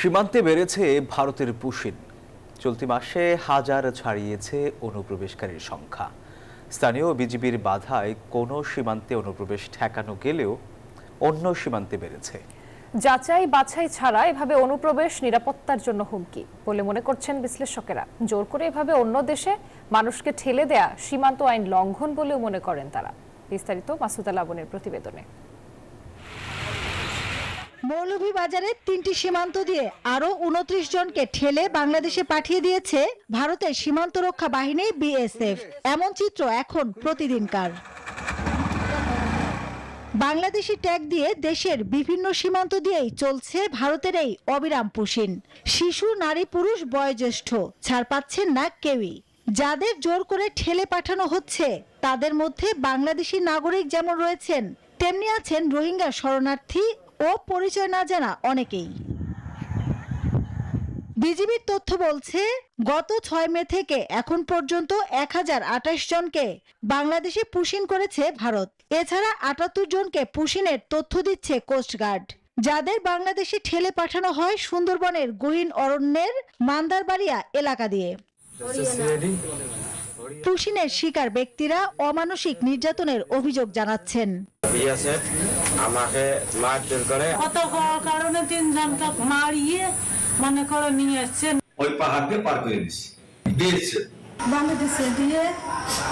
সীমান্তে বেড়েছে ভারতের পুশিন। চলতি মাসে হাজার ছাড়িয়েছে অনুপ্রবেশকারীর সংখ্যা। স্থানীয় বিজিবির বাধায় কোনো সীমান্তে অনুপ্রবেশ ঠেকানো গেলেও অন্য সীমান্তে বেড়েছে। যাচাই বাছাই ছাড়া এভাবে অনুপ্রবেশ নিরাপত্তার জন্য হুমকি বলে মনে করছেন বিশ্লেষকেরা। জোর করে এভাবে অন্য দেশে মানুষকে ঠেলে দেয়া সীমান্ত আইন লঙ্ঘন বলেও মনে করেন তারা। বিস্তারিত মাসুদা লাবণীর প্রতিবেদনে। মৌলভীবাজারে ৩টি সীমান্ত দিয়ে আরো ২৯ জনকে ঠেলে বাংলাদেশে পাঠিয়ে দিয়েছে ভারতের সীমান্ত রক্ষা বাহিনী বিএসএফ। এমন চিত্র এখন প্রতিদিনকার। বাংলাদেশি ট্যাগ দিয়ে দেশের বিভিন্ন সীমান্ত দিয়েই চলছে ভারতের এই অবিরাম পুশিন। শিশু, নারী, পুরুষ, বয়োজ্যেষ্ঠ ছাড় পাচ্ছেন না কেউই। যাদের জোর করে ঠেলে পাঠানো হচ্ছে তাদের মধ্যে বাংলাদেশি নাগরিক যেমন রয়েছেন, তেমনি আছেন রোহিঙ্গা শরণার্থী ও পরিচয় না জানা অনেকেই। বিজিবির তথ্য বলছে, গত ৬ মে থেকে এখন পর্যন্ত ১০২৮ জনকে বাংলাদেশে পুশিন করেছে ভারত। এছাড়া ৭৮ জনকে পুশিনের তথ্য দিচ্ছে কোস্টগার্ড। যাদের বাংলাদেশে ঠেলে পাঠানো হয় সুন্দরবনের গহীন অরণ্যের মান্দারবাড়িয়া এলাকা দিয়ে। পুশিনের শিকার ব্যক্তিরা অমানসিক নির্যাতনের অভিযোগ জানাচ্ছেন। আমাকে মারধর করে, কত কারণে ৩ জনকে মারিয়ে মনে করে নিয়ে আসছেন। ওই পাহাড়কে পার করে দিয়েছে বাংলাদেশে দিয়ে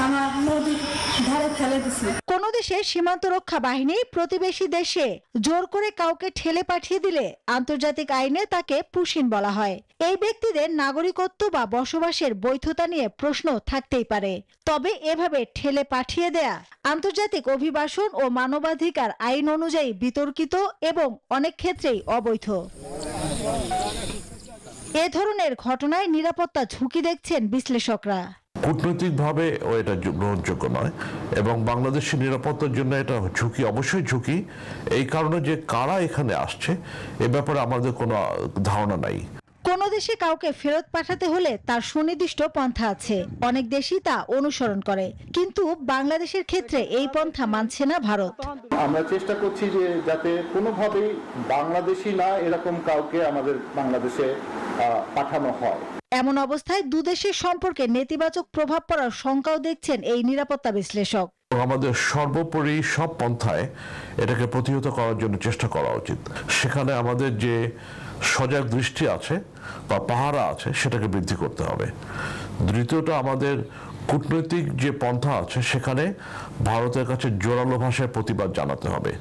আমার নদীর ধারে ফেলে দিছে। কোন দেশে সীমান্ত রক্ষা বাহিনী প্রতিবেশী দেশে জোর করে কাউকে ঠেলে পাঠিয়ে দিলে আন্তর্জাতিক আইনে তাকে পুশিন বলা হয়। এই ব্যক্তিদের নাগরিকত্ব বা বসবাসের বৈধতা নিয়ে প্রশ্ন থাকতেই পারে। তবে এভাবে ঠেলে পাঠিয়ে দেয়া আন্তর্জাতিক অভিবাসন ও মানবাধিকার আইন অনুযায়ী বিতর্কিত এবং অনেক ক্ষেত্রেই অবৈধ। এ ধরনের ঘটনায় নিরাপত্তা ঝুঁকি দেখছেন বিশ্লেষকরা। কূটনৈতিকভাবে এটা গ্রহণযোগ্য নয় এবং বাংলাদেশের নিরাপত্তার জন্য এটা ঝুঁকি, অবশ্যই ঝুঁকি। এই কারণে যে কারা এখানে আসছে এ ব্যাপারে আমাদের কোনো ধারণা নাই। কোন দেশে কাউকে ফেরত পাঠাতে হলে তার সুনির্দিষ্ট পন্থা আছে, অনেক দেশই তা অনুসরণ করে, কিন্তু বাংলাদেশের ক্ষেত্রে এই পন্থা মানছে না ভারত। আমরা চেষ্টা করছি যে যাতে কোনোভাবেই বাংলাদেশি না এরকম কাউকে আমাদের বাংলাদেশে পাঠানো হয়। এমন অবস্থায় দুদেশের সম্পর্কে নেতিবাচক প্রভাব পড়ার শঙ্কাও দেখছেন এই নিরাপত্তা বিশ্লেষক। আমাদের সর্বোপরি সব পন্থায় এটাকে প্রতিহত করার জন্য চেষ্টা করা উচিত। সেখানে আমাদের যে সজাগ দৃষ্টি আছে বা পাহারা আছে সেটাকে বৃদ্ধি করতে হবে। দ্বিতীয়ত, আমাদের কূটনৈতিক যে পন্থা আছে সেখানে ভারতের কাছে জোরালো ভাষায় প্রতিবাদ জানাতে হবে।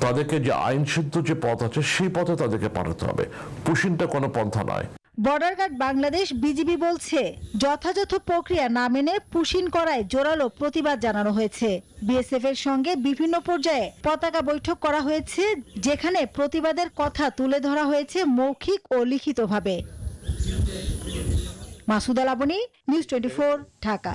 তাদেরকে যে আইনসিদ্ধ যে পথ আছে সেই পথে তাদেরকে পাঠাতে হবে। পুশিনটা কোনো পন্থা নয়। বর্ডার গার্ড বাংলাদেশ বিজিবি বলছে, যথাযথ প্রক্রিয়া না মেনে পুশিন করায় জোরালো প্রতিবাদ জানানো হয়েছে। বিএসএফ এর সঙ্গে বিভিন্ন পর্যায়ে পতাকা বৈঠক করা হয়েছে, যেখানে প্রতিবাদের কথা তুলে ধরা হয়েছে মৌখিক ও লিখিতভাবে। মাসুদা লাবণী, নিউজ 24, ঢাকা।